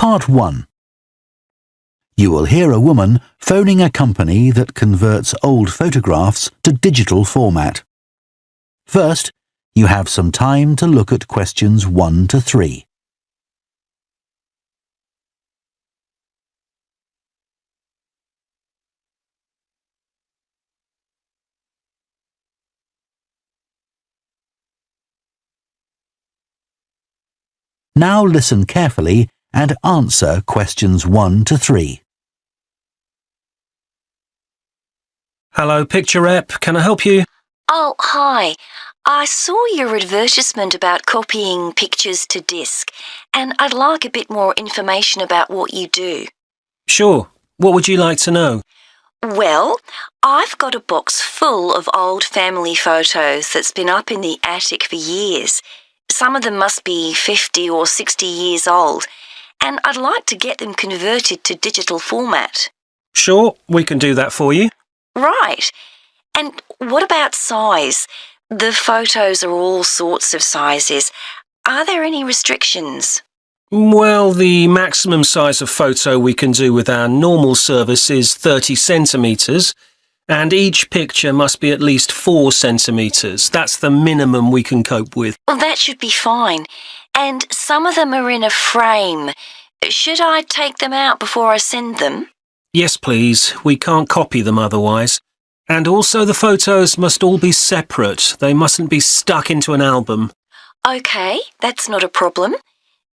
Part 1. You will hear a woman phoning a company that converts old photographs to digital format. First, you have some time to look at questions 1 to 3. Now listen carefully and answer questions 1 to 3. Hello, Picture Rep. Can I help you? Oh, hi. I saw your advertisement about copying pictures to disk, and I'd like a bit more information about what you do. Sure. What would you like to know? Well, I've got a box full of old family photos that's been up in the attic for years. Some of them must be 50 or 60 years old, and I'd like to get them converted to digital format. Sure, we can do that for you. Right. And what about size? The photos are all sorts of sizes. Are there any restrictions? Well, the maximum size of photo we can do with our normal service is 30 centimetres, and each picture must be at least 4 centimetres. That's the minimum we can cope with. Well, that should be fine. And some of them are in a frame. Should I take them out before I send them? Yes, please. We can't copy them otherwise. And also the photos must all be separate. They mustn't be stuck into an album. OK, that's not a problem.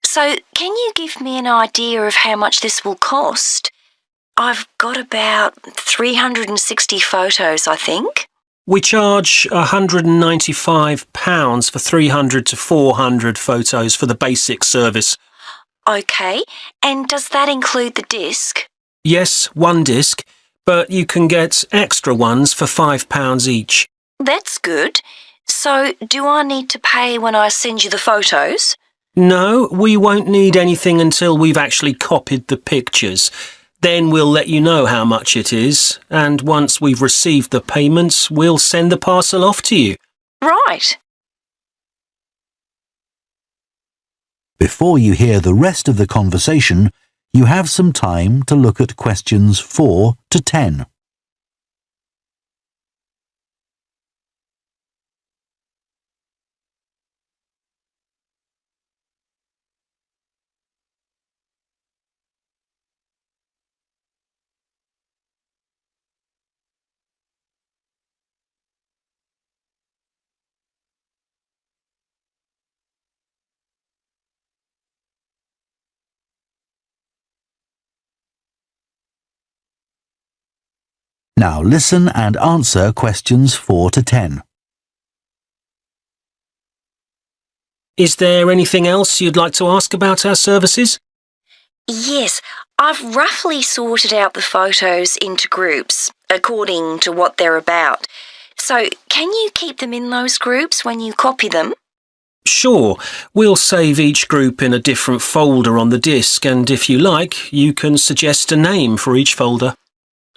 So, can you give me an idea of how much this will cost? I've got about 360 photos, I think. We charge £195 for 300 to 400 photos for the basic service. OK, and does that include the disc? Yes, one disc, but you can get extra ones for £5 each. That's good. So, do I need to pay when I send you the photos? No, we won't need anything until we've actually copied the pictures. Then we'll let you know how much it is, and once we've received the payments, we'll send the parcel off to you. Right. Before you hear the rest of the conversation, you have some time to look at questions 4 to 10. Now listen and answer questions 4 to 10. Is there anything else you'd like to ask about our services? Yes, I've roughly sorted out the photos into groups, according to what they're about. So, can you keep them in those groups when you copy them? Sure, we'll save each group in a different folder on the disk, and if you like, you can suggest a name for each folder.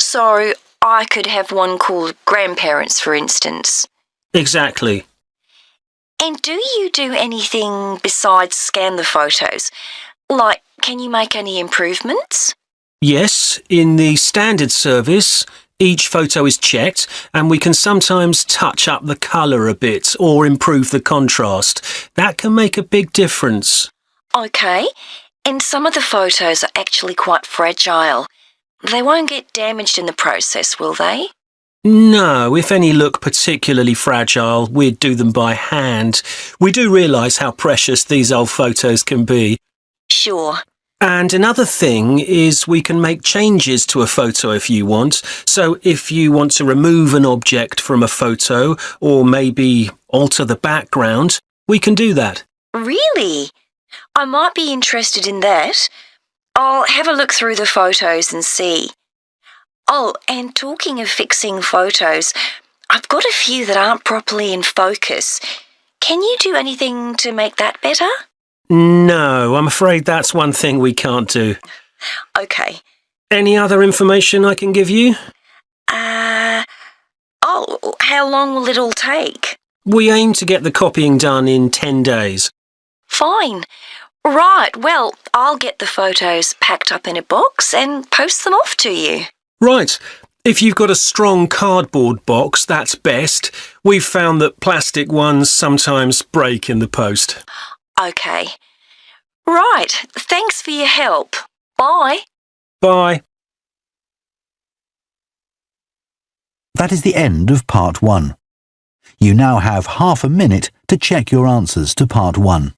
So, I could have one called Grandparents, for instance. Exactly. And do you do anything besides scan the photos? Like, can you make any improvements? Yes, in the standard service, each photo is checked, and we can sometimes touch up the colour a bit or improve the contrast. That can make a big difference. OK, and some of the photos are actually quite fragile. They won't get damaged in the process, will they? No, if any look particularly fragile, we'd do them by hand. We do realise how precious these old photos can be. Sure. And another thing is we can make changes to a photo if you want. So if you want to remove an object from a photo or maybe alter the background, we can do that. Really? I might be interested in that. I'll have a look through the photos and see. Oh, and talking of fixing photos, I've got a few that aren't properly in focus. Can you do anything to make that better? No, I'm afraid that's one thing we can't do. OK. Any other information I can give you? How long will it all take? We aim to get the copying done in 10 days. Fine. Right, well, I'll get the photos packed up in a box and post them off to you. Right. If you've got a strong cardboard box, that's best. We've found that plastic ones sometimes break in the post. OK. Right, thanks for your help. Bye. Bye. That is the end of part 1. You now have half a minute to check your answers to part 1.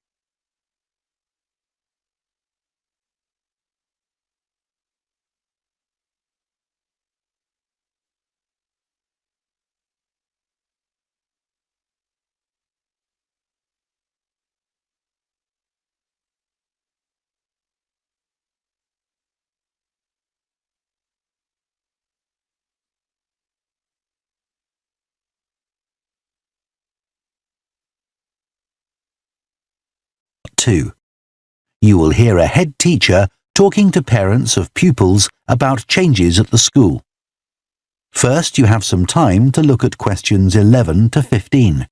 Part 2. You will hear a head teacher talking to parents of pupils about changes at the school. First, you have some time to look at questions 11 to 15.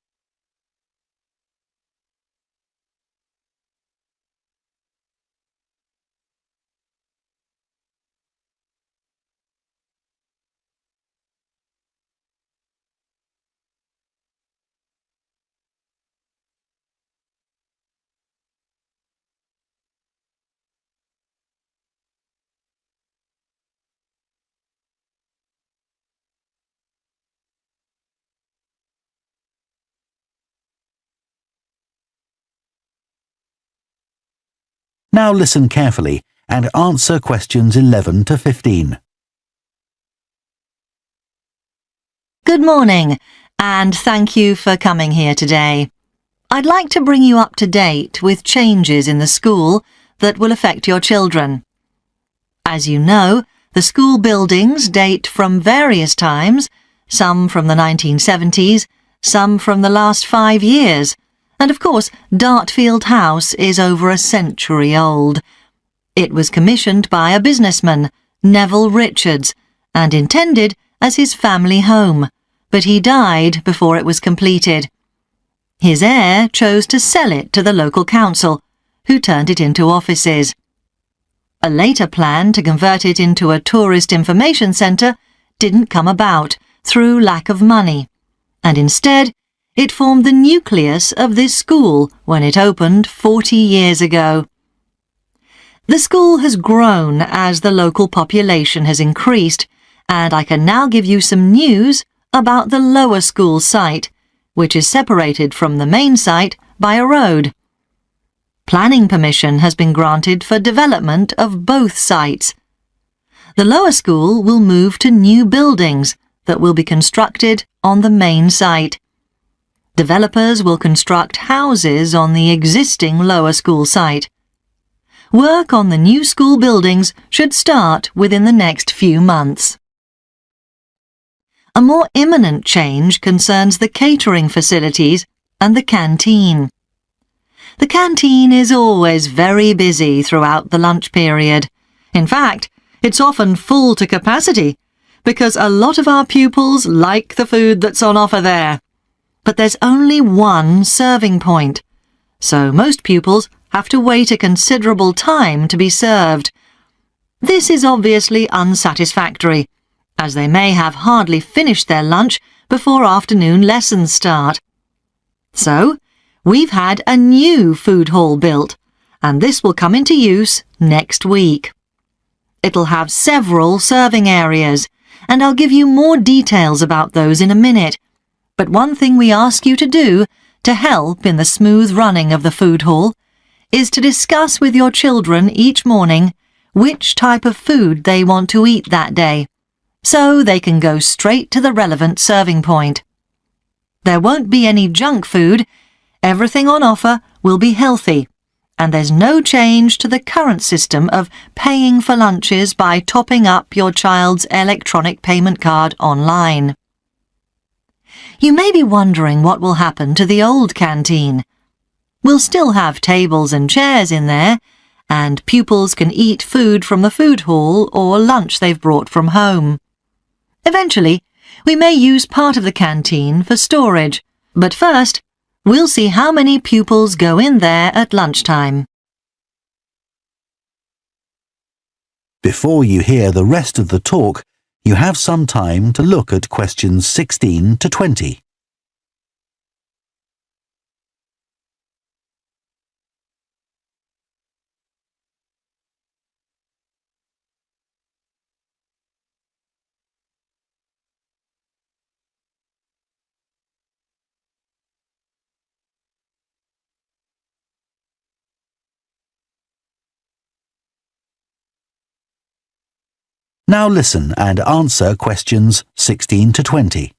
Now listen carefully and answer questions 11 to 15. Good morning, and thank you for coming here today. I'd like to bring you up to date with changes in the school that will affect your children. As you know, the school buildings date from various times, some from the 1970s, some from the last 5 years, and of course, Dartfield House is over a century old. It was commissioned by a businessman, Neville Richards, and intended as his family home, but he died before it was completed. His heir chose to sell it to the local council, who turned it into offices. A later plan to convert it into a tourist information centre didn't come about through lack of money, and instead it formed the nucleus of this school when it opened 40 years ago. The school has grown as the local population has increased, and I can now give you some news about the lower school site, which is separated from the main site by a road. Planning permission has been granted for development of both sites. The lower school will move to new buildings that will be constructed on the main site. Developers will construct houses on the existing lower school site. Work on the new school buildings should start within the next few months. A more imminent change concerns the catering facilities and the canteen. The canteen is always very busy throughout the lunch period. In fact, it's often full to capacity because a lot of our pupils like the food that's on offer there. But there's only one serving point, so most pupils have to wait a considerable time to be served. This is obviously unsatisfactory, as they may have hardly finished their lunch before afternoon lessons start. So, we've had a new food hall built, and this will come into use next week. It'll have several serving areas, and I'll give you more details about those in a minute. But one thing we ask you to do to help in the smooth running of the food hall is to discuss with your children each morning which type of food they want to eat that day, so they can go straight to the relevant serving point. There won't be any junk food. Everything on offer will be healthy, and there's no change to the current system of paying for lunches by topping up your child's electronic payment card online. You may be wondering what will happen to the old canteen. We'll still have tables and chairs in there, and pupils can eat food from the food hall or lunch they've brought from home. Eventually, we may use part of the canteen for storage, but first, we'll see how many pupils go in there at lunchtime. Before you hear the rest of the talk, you have some time to look at questions 16 to 20. Now listen and answer questions 16 to 20.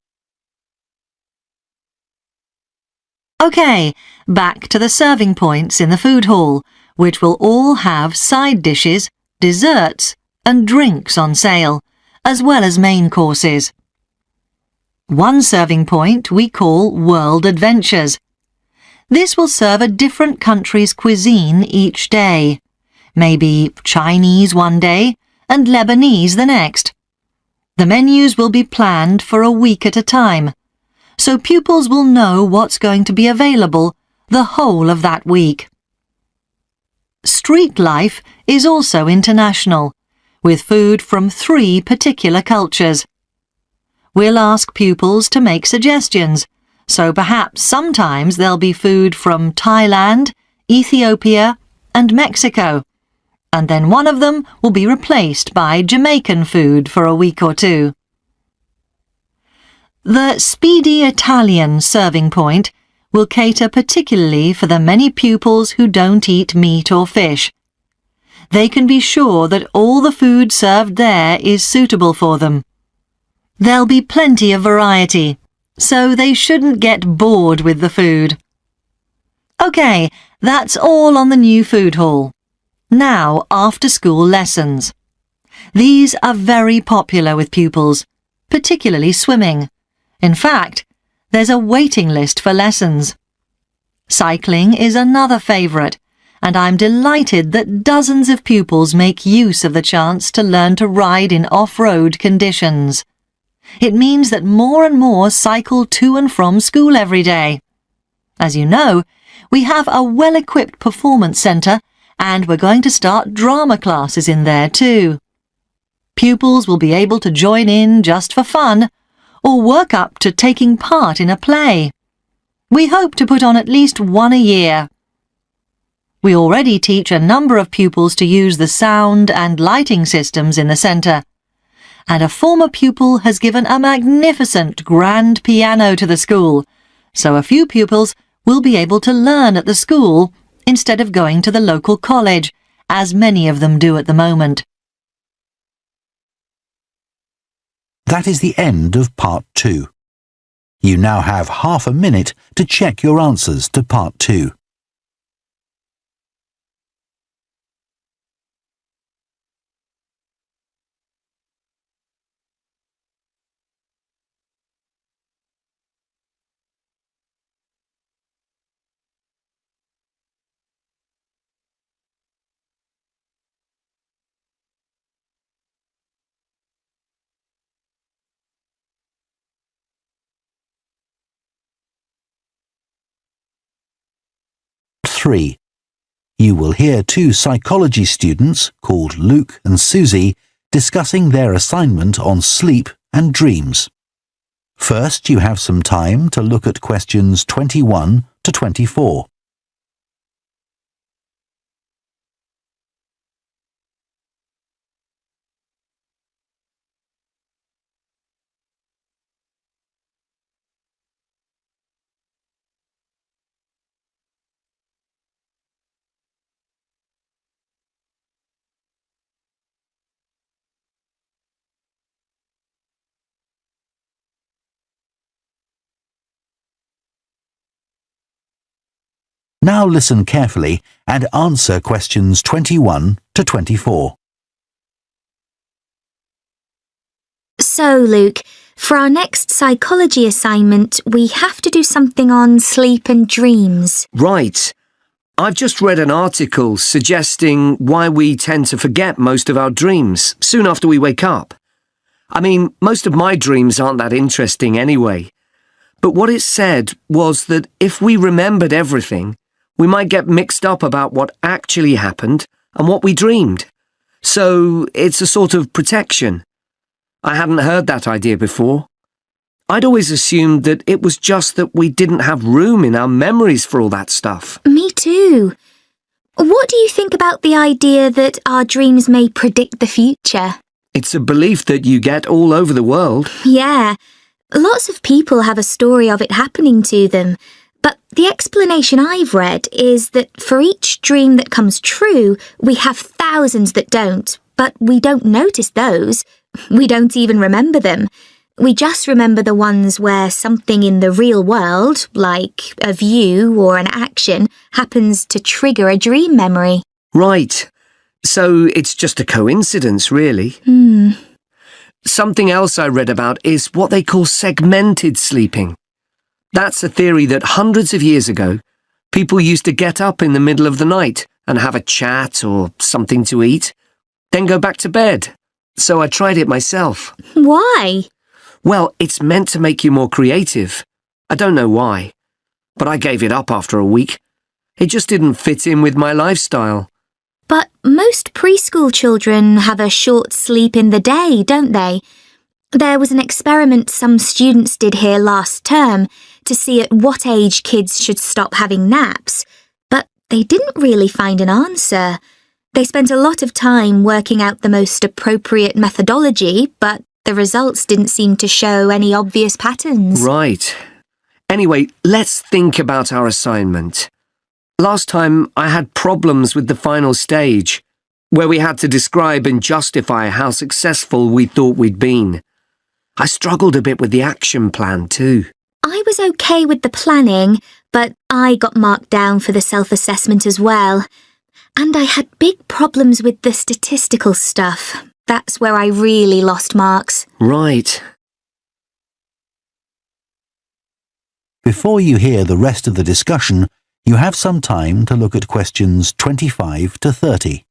OK, back to the serving points in the food hall, which will all have side dishes, desserts and drinks on sale, as well as main courses. One serving point we call World Adventures. This will serve a different country's cuisine each day. Maybe Chinese one day and Lebanese the next. The menus will be planned for a week at a time, so pupils will know what's going to be available the whole of that week. Street life is also international, with food from 3 particular cultures. We'll ask pupils to make suggestions, so perhaps sometimes there'll be food from Thailand, Ethiopia and Mexico, and then one of them will be replaced by Jamaican food for a week or 2. The Speedy Italian serving point will cater particularly for the many pupils who don't eat meat or fish. They can be sure that all the food served there is suitable for them. There'll be plenty of variety, so they shouldn't get bored with the food. OK, that's all on the new food hall. Now, after-school lessons. These are very popular with pupils, particularly swimming. In fact, there's a waiting list for lessons. Cycling is another favourite, and I'm delighted that dozens of pupils make use of the chance to learn to ride in off-road conditions. It means that more and more cycle to and from school every day. As you know, we have a well-equipped performance centre, and we're going to start drama classes in there too. Pupils will be able to join in just for fun, or work up to taking part in a play. We hope to put on at least one a year. We already teach a number of pupils to use the sound and lighting systems in the centre, and a former pupil has given a magnificent grand piano to the school, so a few pupils will be able to learn at the school instead of going to the local college, as many of them do at the moment. That is the end of Part 2. You now have half a minute to check your answers to Part 2. You will hear 2 psychology students called Luke and Susie discussing their assignment on sleep and dreams. First, you have some time to look at questions 21 to 24. Now listen carefully and answer questions 21 to 24. So, Luke, for our next psychology assignment, we have to do something on sleep and dreams. Right. I've just read an article suggesting why we tend to forget most of our dreams soon after we wake up. I mean, most of my dreams aren't that interesting anyway. But what it said was that if we remembered everything, we might get mixed up about what actually happened and what we dreamed. So it's a sort of protection. I hadn't heard that idea before. I'd always assumed that it was just that we didn't have room in our memories for all that stuff. Me too. What do you think about the idea that our dreams may predict the future? It's a belief that you get all over the world. Yeah, lots of people have a story of it happening to them. But the explanation I've read is that for each dream that comes true, we have thousands that don't, but we don't notice those. We don't even remember them. We just remember the ones where something in the real world, like a view or an action, happens to trigger a dream memory. Right. So it's just a coincidence, really. Something else I read about is what they call segmented sleeping. That's a theory that hundreds of years ago, people used to get up in the middle of the night and have a chat or something to eat, then go back to bed. So I tried it myself. Why? Well, it's meant to make you more creative. I don't know why, but I gave it up after a week. It just didn't fit in with my lifestyle. But most preschool children have a short sleep in the day, don't they? There was an experiment some students did here last term to see at what age kids should stop having naps, but they didn't really find an answer. They spent a lot of time working out the most appropriate methodology, but the results didn't seem to show any obvious patterns. Right. Anyway, let's think about our assignment. Last time I had problems with the final stage, where we had to describe and justify how successful we thought we'd been. I struggled a bit with the action plan too. I was okay with the planning, but I got marked down for the self-assessment as well. And I had big problems with the statistical stuff. That's where I really lost marks. Right. Before you hear the rest of the discussion, you have some time to look at questions 25 to 30.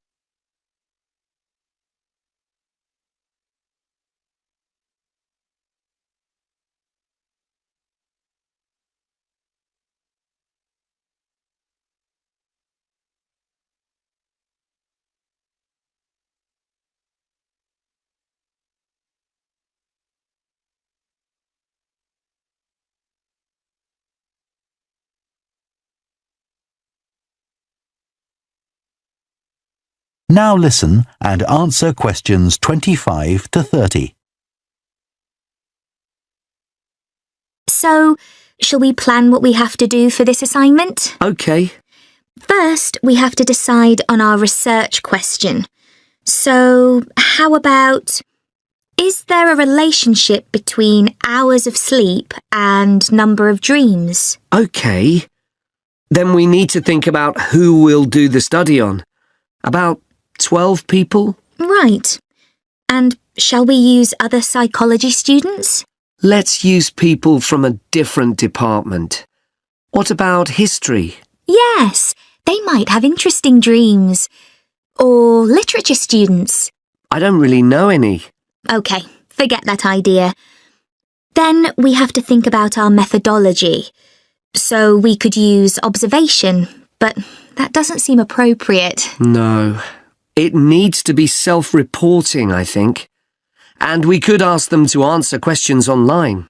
Now listen and answer questions 25 to 30. So, shall we plan what we have to do for this assignment? Okay. First, we have to decide on our research question. So, how about, is there a relationship between hours of sleep and number of dreams? Okay. Then we need to think about who we'll do the study on. About 12 people? Right. And shall we use other psychology students? Let's use people from a different department. What about history? Yes, they might have interesting dreams. Or literature students. I don't really know any. OK, forget that idea. Then we have to think about our methodology. So we could use observation, but that doesn't seem appropriate. No. It needs to be self-reporting, I think. And we could ask them to answer questions online.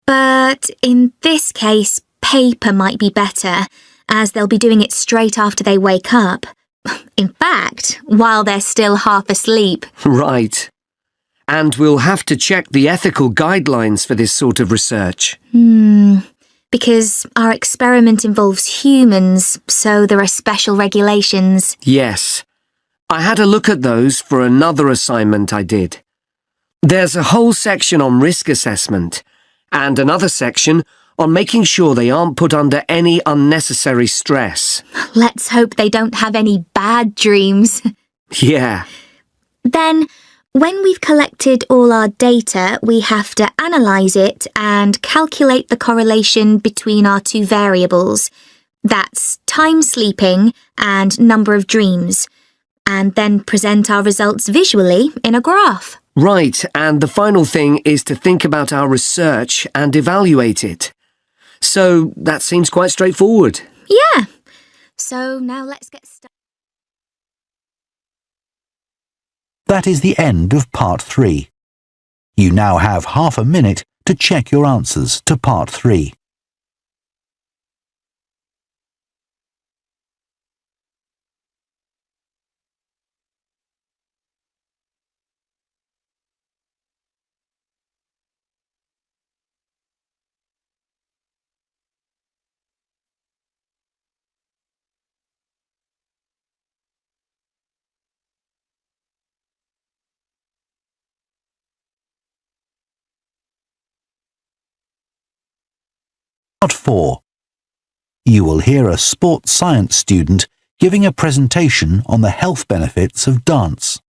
But in this case, paper might be better, as they'll be doing it straight after they wake up. In fact, while they're still half asleep. Right. And we'll have to check the ethical guidelines for this sort of research. Because our experiment involves humans, so there are special regulations. Yes. I had a look at those for another assignment I did. There's a whole section on risk assessment, and another section on making sure they aren't put under any unnecessary stress. Let's hope they don't have any bad dreams. Yeah. Then, when we've collected all our data, we have to analyse it and calculate the correlation between our two variables. That's time sleeping and number of dreams. And then present our results visually in a graph. Right, and the final thing is to think about our research and evaluate it. So that seems quite straightforward. Yeah. So now let's get started. That is the end of part 3. You now have half a minute to check your answers to part 3. Part 4. You will hear a sports science student giving a presentation on the health benefits of dance.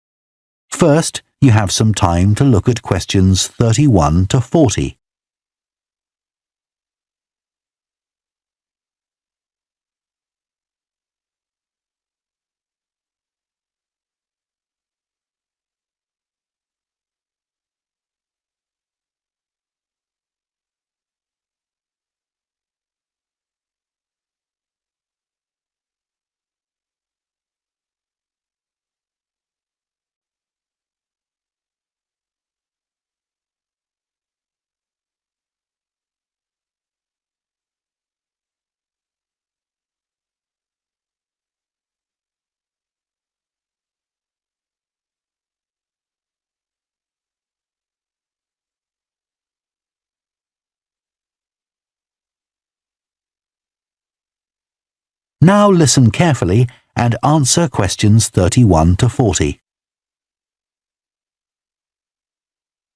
First, you have some time to look at questions 31 to 40. Now listen carefully and answer questions 31 to 40.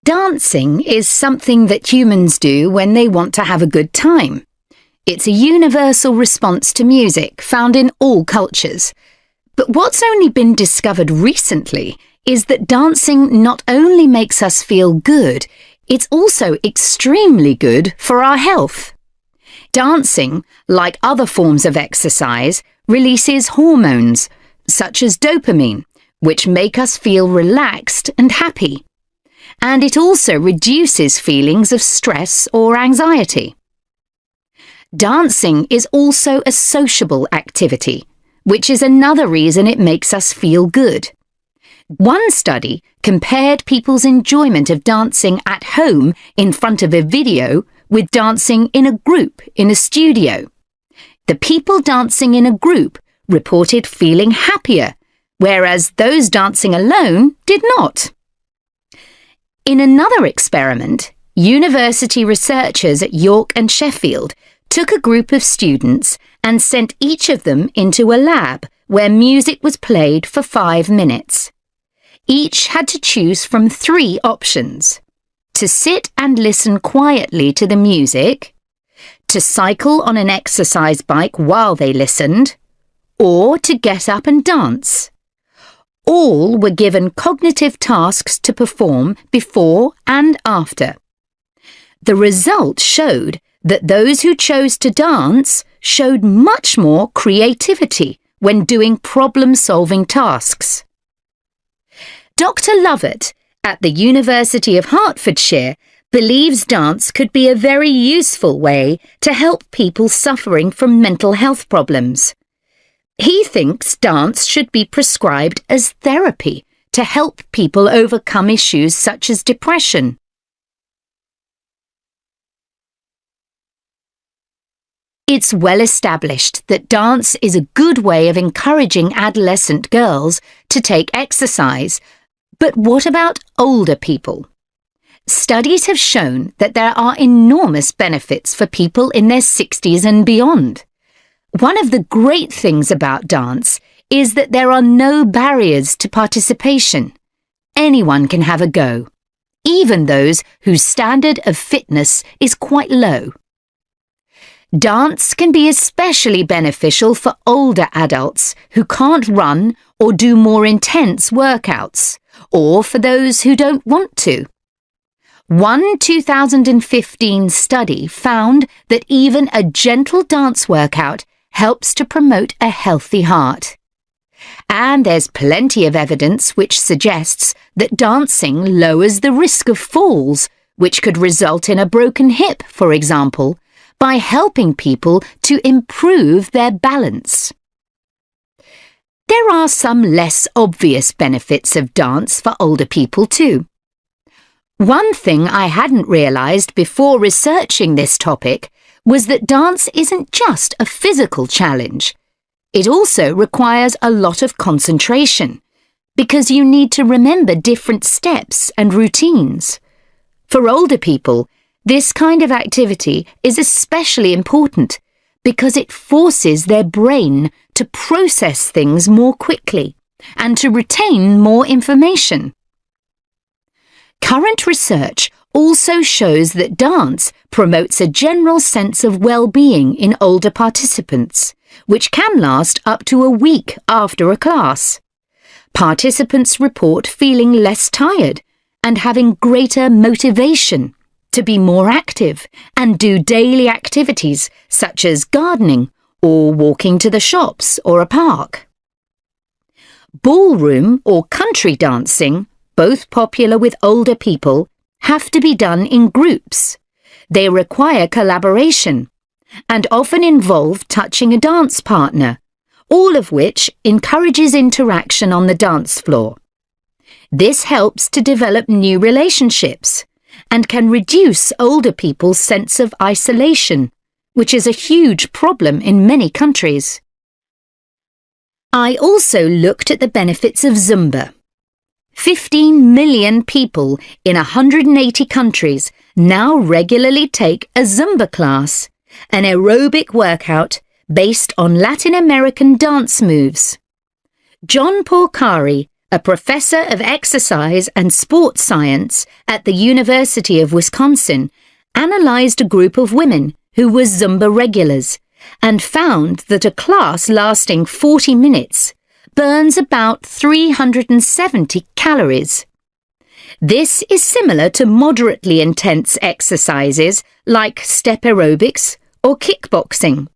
Dancing is something that humans do when they want to have a good time. It's a universal response to music found in all cultures. But what's only been discovered recently is that dancing not only makes us feel good, it's also extremely good for our health. Dancing, like other forms of exercise, releases hormones, such as dopamine, which make us feel relaxed and happy. And it also reduces feelings of stress or anxiety. Dancing is also a sociable activity, which is another reason it makes us feel good. One study compared people's enjoyment of dancing at home in front of a video with dancing in a group in a studio. The people dancing in a group reported feeling happier, whereas those dancing alone did not. In another experiment, university researchers at York and Sheffield took a group of students and sent each of them into a lab where music was played for 5 minutes. Each had to choose from 3 options: to sit and listen quietly to the music, to cycle on an exercise bike while they listened, or to get up and dance. All were given cognitive tasks to perform before and after. The result showed that those who chose to dance showed much more creativity when doing problem-solving tasks. Dr. Lovett at the University of Hertfordshire believes dance could be a very useful way to help people suffering from mental health problems. He thinks dance should be prescribed as therapy to help people overcome issues such as depression. It's well established that dance is a good way of encouraging adolescent girls to take exercise, but what about older people? Studies have shown that there are enormous benefits for people in their 60s and beyond. One of the great things about dance is that there are no barriers to participation. Anyone can have a go, even those whose standard of fitness is quite low. Dance can be especially beneficial for older adults who can't run or do more intense workouts, or for those who don't want to. One 2015 study found that even a gentle dance workout helps to promote a healthy heart. And there's plenty of evidence which suggests that dancing lowers the risk of falls, which could result in a broken hip, for example, by helping people to improve their balance. There are some less obvious benefits of dance for older people too. One thing I hadn't realised before researching this topic was that dance isn't just a physical challenge. It also requires a lot of concentration, because you need to remember different steps and routines. For older people, this kind of activity is especially important because it forces their brain to process things more quickly and to retain more information. Current research also shows that dance promotes a general sense of well-being in older participants, which can last up to a week after a class. Participants report feeling less tired and having greater motivation to be more active and do daily activities such as gardening or walking to the shops or a park. Ballroom or country dancing, both popular with older people, have to be done in groups. They require collaboration and often involve touching a dance partner, all of which encourages interaction on the dance floor. This helps to develop new relationships and can reduce older people's sense of isolation, which is a huge problem in many countries. I also looked at the benefits of Zumba. 15 million people in 180 countries now regularly take a Zumba class, an aerobic workout based on Latin American dance moves. John Porcari, a professor of exercise and sports science at the University of Wisconsin, analysed a group of women who were Zumba regulars and found that a class lasting 40 minutes burns about 370 calories. This is similar to moderately intense exercises like step aerobics or kickboxing.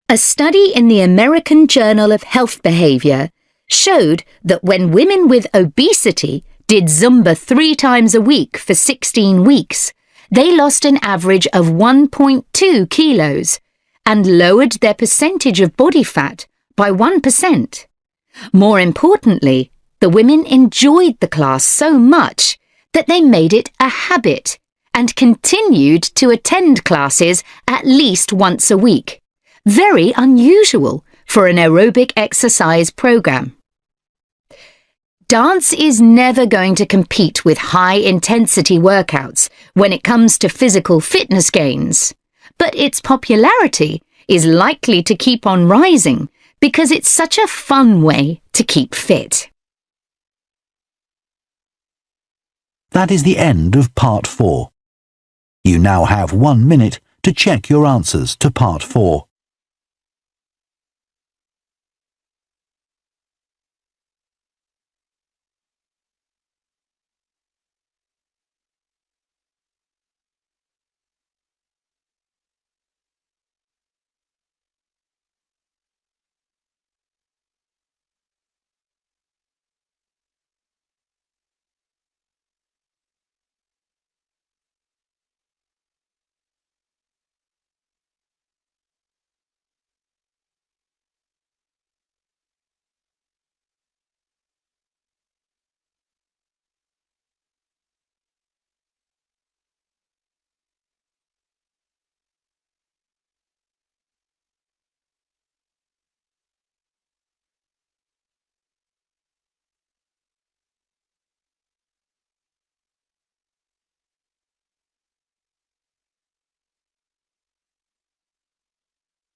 A study in the American Journal of Health Behaviour showed that when women with obesity did Zumba 3 times a week for 16 weeks, they lost an average of 1.2 kilos and lowered their percentage of body fat by 1%. More importantly, the women enjoyed the class so much that they made it a habit and continued to attend classes at least once a week. Very unusual for an aerobic exercise program. Dance is never going to compete with high-intensity workouts when it comes to physical fitness gains, but its popularity is likely to keep on rising because it's such a fun way to keep fit. That is the end of Part 4. You now have 1 minute to check your answers to Part 4.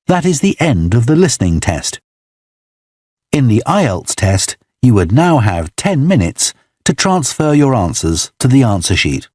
That is the end of the listening test. In the IELTS test, you would now have 10 minutes to transfer your answers to the answer sheet.